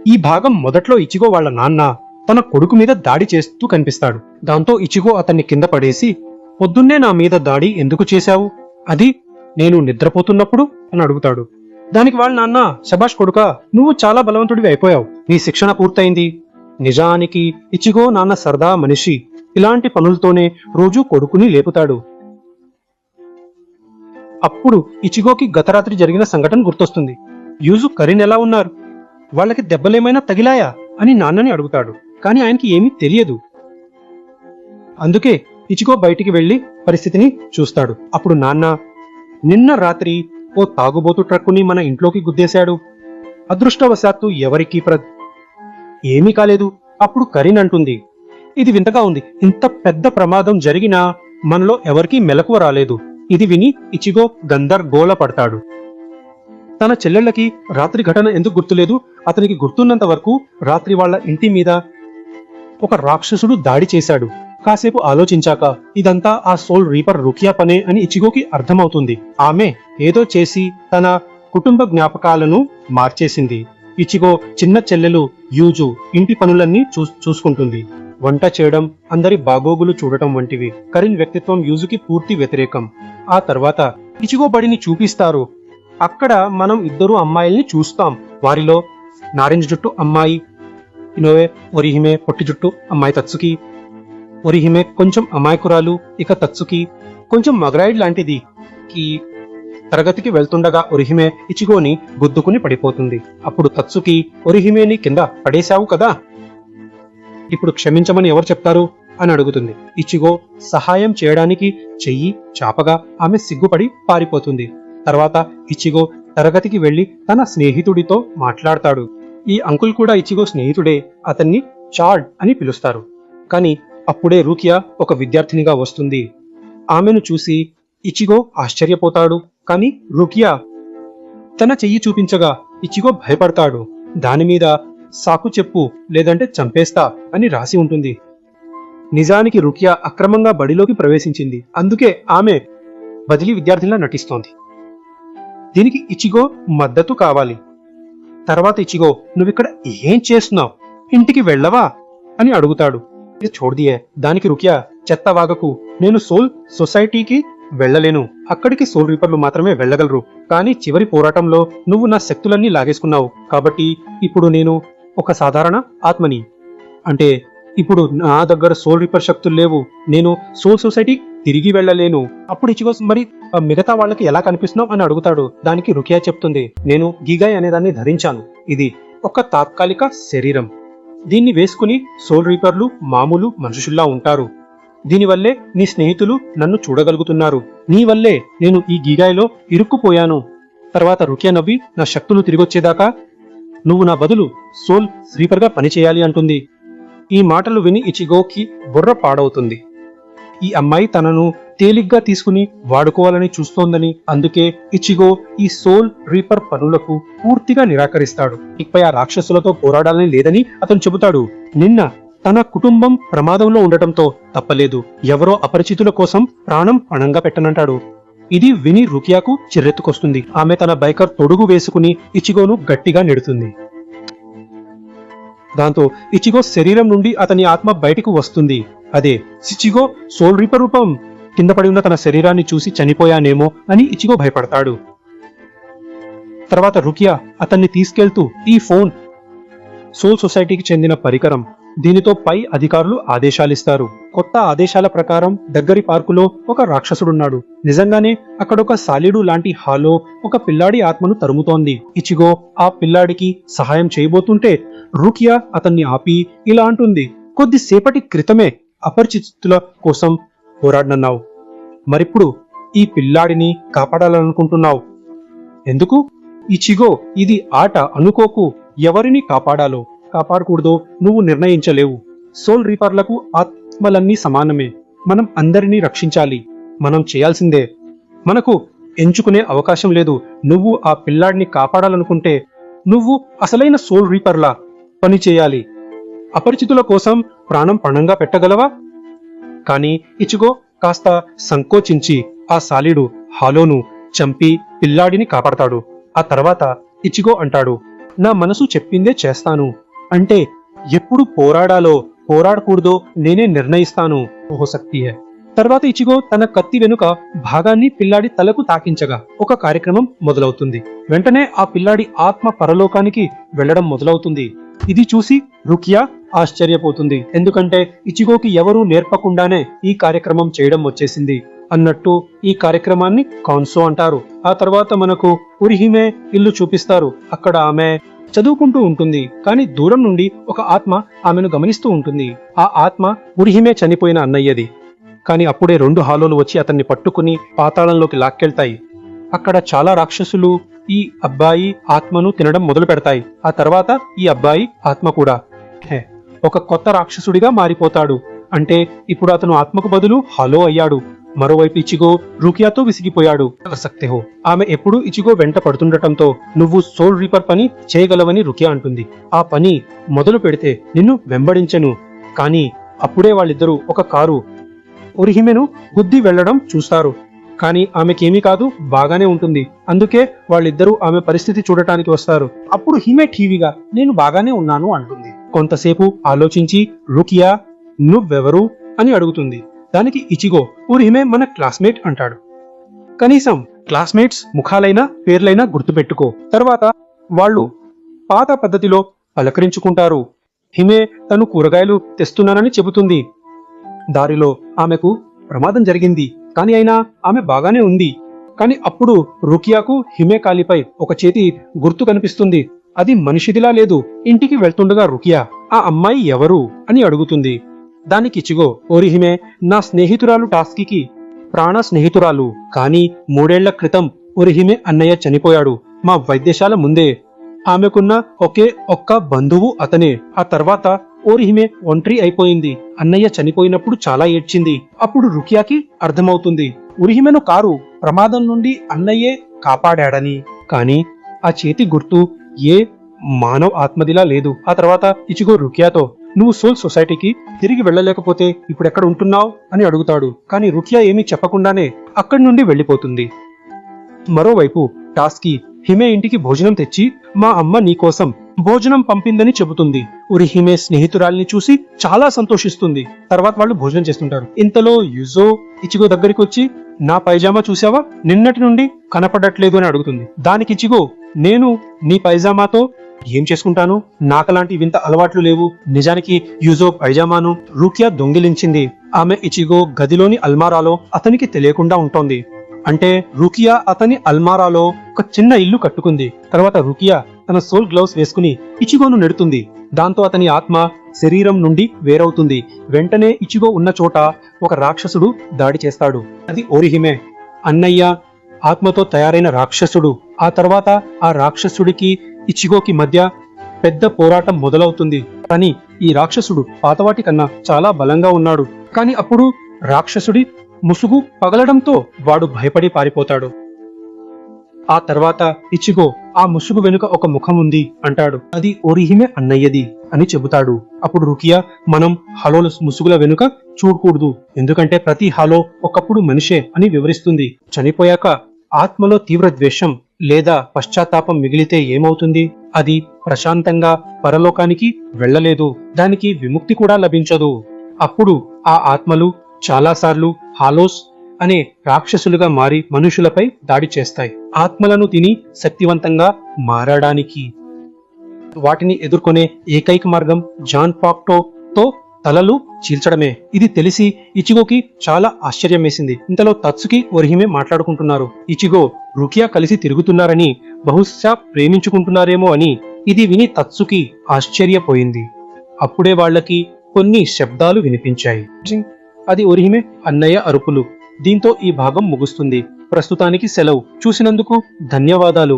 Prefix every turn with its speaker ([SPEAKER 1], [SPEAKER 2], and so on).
[SPEAKER 1] ఈ భాగం మొదట్లో ఇచిగో వాళ్ళ నాన్న తన కొడుకు మీద దాడి చేస్తూ కనిపిస్తాడు. దాంతో ఇచిగో అతన్ని కింద పడేసి, పొద్దున్నే నా మీద దాడి ఎందుకు చేశావు? అది నేను నిద్రపోతున్నప్పుడు అని అడుగుతాడు. దానికి వాళ్ళ నాన్న, శబాష్ కొడుకా, నువ్వు చాలా బలవంతుడివి అయిపోయావు, నీ శిక్షణ పూర్తయింది. నిజానికి ఇచిగో నాన్న సరదా మనిషి, ఇలాంటి పనులతోనే రోజూ కొడుకుని లేపుతాడు. అప్పుడు ఇచిగోకి గత రాత్రి జరిగిన సంఘటన గుర్తొస్తుంది. యూజు కరీన్ ఎలా ఉన్నారు? వాళ్ళకి దెబ్బలేమైనా తగిలాయా అని నాన్నని అడుగుతాడు. కాని ఆయనకి ఏమీ తెలియదు. అందుకే ఇచిగో బయటికి వెళ్లి పరిస్థితిని చూస్తాడు. అప్పుడు నాన్న, నిన్న రాత్రి ఓ తాగుబోతు ట్రక్కుని మన ఇంట్లోకి గుద్దేశాడు. అదృష్టవశాత్తు ఎవరికీ ఏమీ కాలేదు. అప్పుడు కరీన్ అంటుంది, ఇది వింతగా ఉంది, ఇంత పెద్ద ప్రమాదం జరిగినా మనలో ఎవరికీ మెలకువ రాలేదు. ఇది విని ఇచిగో గందరగోళ పడతాడు. తన చెల్లెళ్ళకి రాత్రి ఘటన ఎందుకు గుర్తులేదు? అతనికి గుర్తున్నంత వరకు రాత్రి వాళ్ళ ఇంటి మీద ఒక రాక్షసుడు దాడి చేశాడు. కాసేపు ఆలోచించాక ఇదంతా ఆ సోల్ రీపర్ రుకియా పనే అని ఇచిగోకి అర్థమవుతుంది. ఆమె ఏదో చేసి తన కుటుంబ జ్ఞాపకాలను మార్చేసింది. ఇచిగో చిన్న చెల్లెలు యూజు ఇంటి పనులన్నీ చూసుకుంటుంది. వంట చేయడం, అందరి బాగోగులు చూడటం వంటివి. కరీన్ వ్యక్తిత్వం యూజుకి పూర్తి వ్యతిరేకం. ఆ తర్వాత ఇచిగో బడిని చూపిస్తారు. అక్కడ మనం ఇద్దరు అమ్మాయిల్ని చూస్తాం. వారిలో నారింజ జుట్టు అమ్మాయి ఇనోవే, ఒరిహిమే పొట్టి జుట్టు అమ్మాయి తత్సుకి. ఒరిహిమే కొంచెం అమాయకురాలు, ఇక తత్సుకి కొంచెం మగరాయిడ్ లాంటిది. ఈ తరగతికి వెళ్తుండగా ఒరిహిమే ఇచిగోని గుద్దుకుని పడిపోతుంది. అప్పుడు తత్సుకి, ఒరిహిమేని కింద పడేశావు కదా, ఇప్పుడు క్షమించమని ఎవరు చెప్తారు అని అడుగుతుంది. ఇచిగో సహాయం చేయడానికి చెయ్యి చాపగా ఆమె సిగ్గుపడి పారిపోతుంది. తర్వాత ఇచిగో తరగతికి వెళ్లి తన స్నేహితుడితో మాట్లాడతాడు. ఈ అంకుల్ కూడా ఇచిగో స్నేహితుడే. అతన్ని చాడ్ అని పిలుస్తారు. కాని అప్పుడే రూకియా ఒక విద్యార్థినిగా వస్తుంది. ఆమెను చూసి ఇచిగో ఆశ్చర్యపోతాడు. కాని రూకియా తన చెయ్యి చూపించగా ఇచిగో భయపడతాడు. దానిమీద సాకు చెప్పు లేదంటే చంపేస్తా అని రాసి ఉంటుంది. నిజానికి రుకియా అక్రమంగా బడిలోకి ప్రవేశించింది. అందుకే ఆమె బదిలీ విద్యార్థినిలా నటిస్తోంది. దీనికి ఇచిగో మద్దతు కావాలి. తర్వాత ఇచిగో, నువ్విక్కడ ఏం చేస్తున్నావు, ఇంటికి వెళ్ళవా అని అడుగుతాడు. ఇది చోడ్దియే. దానికి రుకియా, చెత్త వాగకు, నేను సోల్ సొసైటీకి వెళ్ళలేను, అక్కడికి సోల్ రీపర్లు మాత్రమే వెళ్ళగలరు. కానీ చివరి పోరాటంలో నువ్వు నా శక్తులన్నీ లాగేసుకున్నావు. కాబట్టి ఇప్పుడు నేను ఒక సాధారణ ఆత్మని. అంటే ఇప్పుడు నా దగ్గర సోల్ రీపర్ శక్తులు లేవు. నేను సోల్ సొసైటీ తిరిగి వెళ్ళలేను. అప్పుడు ఇచిగో, మరి మిగతా వాళ్ళకి ఎలా కనిపిస్తున్నావు అని అడుగుతాడు. దానికి రుకియా చెప్తుంది, నేను గీగాయ్ అనేదాన్ని ధరించాను. ఇది ఒక తాత్కాలిక శరీరం. దీన్ని వేసుకుని సోల్ రీపర్లు మామూలు మనుషుల్లా ఉంటారు. దీనివల్లే నీ స్నేహితులు నన్ను చూడగలుగుతున్నారు. నీ వల్లే నేను ఈ గీగాయ్లో ఇరుక్కుపోయాను. తర్వాత రుకియా నవ్వి, నా శక్తులు తిరిగొచ్చేదాకా నువ్వు నా బదులు సోల్ రీపర్గా పనిచేయాలి అంటుంది. ఈ మాటలు విని ఇచిగోకి బుర్ర పాడవుతుంది. ఈ అమ్మాయి తనను తేలిగ్గా తీసుకుని వాడుకోవాలని చూస్తోందని. అందుకే ఇచిగో ఈ సోల్ రీపర్ పనులకు పూర్తిగా నిరాకరిస్తాడు. ఇకపై ఆ రాక్షసులతో పోరాడాలని లేదని అతను చెబుతాడు. నిన్న తన కుటుంబం ప్రమాదంలో ఉండటంతో తప్పలేదు, ఎవరో అపరిచితుల కోసం ప్రాణం పణంగా పెట్టనంటాడు. ఇది విని రుకియాకు చిర్రెత్తుకొస్తుంది. ఆమె తన బైకర్ తొడుగు వేసుకుని ఇచిగోను గట్టిగా నెడుతుంది. దాంతో ఇచిగో శరీరం నుండి అతని ఆత్మ బయటకు వస్తుంది. అదే ఇచిగో సోల్ రీపర్ రూపం. కింద పడి ఉన్న తన శరీరాన్ని చూసి చనిపోయానేమో అని ఇచిగో భయపడతాడు. తర్వాత రుకియా అతన్ని తీసుకెళ్తూ, ఈ ఫోన్ సోల్ సొసైటీకి చెందిన పరికరం. దీనితో పై అధికారులు ఆదేశాలిస్తారు. కొత్త ఆదేశాల ప్రకారం దగ్గరి పార్కులో ఒక రాక్షసుడున్నాడు. నిజంగానే అక్కడొక సాలిడు లాంటి హాలో ఒక పిల్లాడి ఆత్మను తరుముతోంది. ఇచిగో ఆ పిల్లాడికి సహాయం చేయబోతుంటే రుకియా అతన్ని ఆపి ఇలా అంటుంది, కొద్దిసేపటి క్రితమే అపరిచితుల కోసం పోరాడనన్నావు, మరిప్పుడు ఈ పిల్లాడిని కాపాడాలనుకుంటున్నావు ఎందుకు? ఇచిగో, ఇది ఆట అనుకోకు. ఎవరిని కాపాడాలో కాపాడకూడదో నువ్వు నిర్ణయించలేవు. సోల్ రీపర్లకు ఆత్మలన్నీ సమానమే. మనం అందరినీ రక్షించాలి. మనం చేయాల్సిందే. మనకు ఎంచుకునే అవకాశం లేదు. నువ్వు ఆ పిల్లాడిని కాపాడాలనుకుంటే నువ్వు అసలైన సోల్ రీపర్లా పని చేయాలి. అపరిచితుల కోసం ప్రాణం పణంగా పెట్టగలవా? కానీ ఇచిగో కాస్త సంకోచించి ఆ సాలిడు హాలోను చంపి పిల్లాడిని కాపాడతాడు. ఆ తర్వాత ఇచిగో అంటాడు, నా మనసు చెప్పిందే చేస్తాను. అంటే ఎప్పుడు పోరాడాలో పోరాడకూడదో నేనే నిర్ణయిస్తాను. ఓహో శక్తి హై. తర్వాత ఇచిగో తన కత్తి వెనుక భాగాన్ని పిల్లాడి తలకు తాకించగా ఒక కార్యక్రమం మొదలవుతుంది. వెంటనే ఆ పిల్లాడి ఆత్మ పరలోకానికి వెళ్లడం మొదలవుతుంది. ఇది చూసి రుకియా ఆశ్చర్యపోతుంది. ఎందుకంటే ఇచిగోకి ఎవరూ నేర్పకుండానే ఈ కార్యక్రమం చేయడం వచ్చేసింది అన్నట్టు ఈ కార్యక్రమాన్ని కాన్సో అంటారు. ఆ తర్వాత మనకు ఉరిహిమే ఇల్లు చూపిస్తారు. అక్కడ ఆమె చదువుకుంటూ ఉంటుంది. కానీ దూరం నుండి ఒక ఆత్మ ఆమెను గమనిస్తూ ఉంటుంది. ఆ ఆత్మ ఉరిహిమే చనిపోయిన అన్నయ్యది. కానీ అప్పుడే 2 హాలోలు వచ్చి అతన్ని పట్టుకుని పాతాళంలోకి లాక్కెళ్తాయి. అక్కడ చాలా రాక్షసులు ఈ అబ్బాయి ఆత్మను తినడం మొదలు పెడతాయి. ఆ తర్వాత ఈ అబ్బాయి ఆత్మ కూడా ఒక కొత్త రాక్షసుడిగా మారిపోతాడు. అంటే ఇప్పుడు అతను ఆత్మకు బదులు హాలో అయ్యాడు. మరోవైపు ఇచిగో రుకియాతో విసిగిపోయాడు. సక్తేహో ఆమె ఎప్పుడు ఇచిగో వెంట పడుతుండటంతో నువ్వు సోల్ రీపర్ పని చేయగలవని రుకియా అంటుంది. ఆ పని మొదలు పెడితే నిన్ను వెంబడించెను. కానీ అప్పుడే వాళ్ళిద్దరూ ఒక కారు ఉరిహిమెను గుద్ది వెళ్లడం చూస్తారు. కానీ ఆమెకేమీ కాదు, బాగానే ఉంటుంది. అందుకే వాళ్ళిద్దరూ ఆమె పరిస్థితి చూడటానికి వస్తారు. అప్పుడు హిమే ఠీవిగా నేను బాగానే ఉన్నాను అంటుంది. కొంతసేపు ఆలోచించి రుకియా నువ్వెవరు అని అడుగుతుంది. దానికి ఇచిగో ఉరిహిమే మన క్లాస్మేట్ అంటాడు. కనీసం క్లాస్మేట్స్ ముఖాలైనా పేర్లైనా గుర్తుపెట్టుకో. తర్వాత వాళ్ళు పాత పద్ధతిలో పలకరించుకుంటారు. హిమే తను కూరగాయలు తెస్తున్నానని చెబుతుంది. దారిలో ఆమెకు ప్రమాదం జరిగింది. కానీ అయినా ఆమె బాగానే ఉంది. కానీ అప్పుడు రుకియాకు హిమే కాలిపై ఒక చేతి గుర్తు కనిపిస్తుంది. అది మనిషిదిలా లేదు. ఇంటికి వెళ్తుండగా రుకియా ఆ అమ్మాయి ఎవరు అని అడుగుతుంది. దానికి ఇచిగో ఓరిహిమే నా స్నేహితురాలు టాస్కీకి ప్రాణ స్నేహితురాలు. కానీ 3 ఏళ్ల క్రితం ఓరిహిమే అన్నయ్య చనిపోయాడు మా వైద్యశాల ముందే. ఆమెకున్న ఒకే ఒక్క బంధువు అతనే. ఆ తర్వాత ఓరిహిమే ఒంటరి అయిపోయింది. అన్నయ్య చనిపోయినప్పుడు చాలా ఏడ్చింది. అప్పుడు రుకియాకి అర్థమవుతుంది ఉరిహిమెను కారు ప్రమాదం నుండి అన్నయ్యే కాపాడాడని. కానీ ఆ చేతి గుర్తు ఏ మానవ ఆత్మదిలా లేదు. ఆ తర్వాత ఇచిగో రుకియాతో నువ్వు సోల్ సొసైటీకి తిరిగి వెళ్ళలేకపోతే ఇప్పుడెక్కడ ఉంటున్నావు అని అడుగుతాడు. కానీ రుకియా ఏమీ చెప్పకుండానే అక్కడి నుండి వెళ్లిపోతుంది. మరోవైపు టాస్కీ హిమే ఇంటికి భోజనం తెచ్చి మా అమ్మ నీకోసం భోజనం పంపిందని చెబుతుంది. ఉరిహిమే స్నేహితురాల్ని చూసి చాలా సంతోషిస్తుంది. తర్వాత వాళ్ళు భోజనం చేస్తుంటారు. ఇంతలో యుజో ఇచిగో దగ్గరికి వచ్చి నా పైజామా చూసావా, నిన్నటి నుండి కనపడట్లేదు అని అడుగుతుంది. దానికి ఇచిగో నేను నీ పైజామాతో ఏం చేసుకుంటాను, నాకలాంటి వింత అలవాట్లు లేవు. నిజానికి యుజో పైజామాను రుకియా దొంగిలించింది. ఆమె ఇచిగో గదిలోని అల్మారాలో అతనికి తెలియకుండా ఉంటోంది. అంటే రుకియా అతని అల్మారాలో ఒక చిన్న ఇల్లు కట్టుకుంది. తర్వాత రుకియా తన సోల్ గ్లౌస్ వేసుకుని ఇచిగోను నెడుతుంది. దాంతో అతని ఆత్మ శరీరం నుండి వేరవుతుంది. వెంటనే ఇచిగో ఉన్న చోట ఒక రాక్షసుడు దాడి చేస్తాడు. అది ఓరిహిమే అన్నయ్య ఆత్మతో తయారైన రాక్షసుడు. ఆ తర్వాత ఆ రాక్షసుడికి ఇచిగోకి మధ్య పెద్ద పోరాటం మొదలవుతుంది. కానీ ఈ రాక్షసుడు పాతవాటి కన్నా చాలా బలంగా ఉన్నాడు. కానీ అప్పుడు రాక్షసుడి ముసుగు పగలడంతో వాడు భయపడి పారిపోతాడు. ఆ తర్వాత ఇచిగో ఆ ముసుగు వెనుక ఒక ముఖం ఉంది అంటాడు. అది ఓరిహిమే అన్నయ్యది అని చెబుతాడు. అప్పుడు రుకియా మనం హలోల ముసుగుల వెనుక చూడకూడదు, ఎందుకంటే ప్రతి హలో ఒకప్పుడు మనిషే అని వివరిస్తుంది. చనిపోయాక ఆత్మలో తీవ్ర ద్వేషం లేదా పశ్చాత్తాపం మిగిలితే ఏమవుతుంది? అది ప్రశాంతంగా పరలోకానికి వెళ్ళలేదు. దానికి విముక్తి కూడా లభించదు. అప్పుడు ఆ ఆత్మలు చాలాసార్లు హాలోస్ అనే రాక్షసులుగా మారి మనుషులపై దాడి చేస్తాయి. ఆత్మలను తిని శక్తివంతంగా మారడానికి వాటిని ఎదుర్కొనే ఏకైక మార్గం జాన్ పాక్టోతో తలలు చీల్చడమే. ఇది తెలిసి ఇచిగోకి చాలా ఆశ్చర్యం వేసింది. ఇంతలో తత్సుకి ఓరిహిమే మాట్లాడుకుంటున్నారు. ఇచిగో రుకియా కలిసి తిరుగుతున్నారని, బహుశా ప్రేమించుకుంటున్నారేమో అని. ఇది విని తత్సుకి ఆశ్చర్యపోయింది. అప్పుడే వాళ్ళకి కొన్ని శబ్దాలు వినిపించాయి. అది ఓరిహిమే అన్నయ్య అరుపులు. దీంతో ఈ భాగం ముగుస్తుంది. ప్రస్తుతానికి సెలవు. చూసినందుకు ధన్యవాదాలు.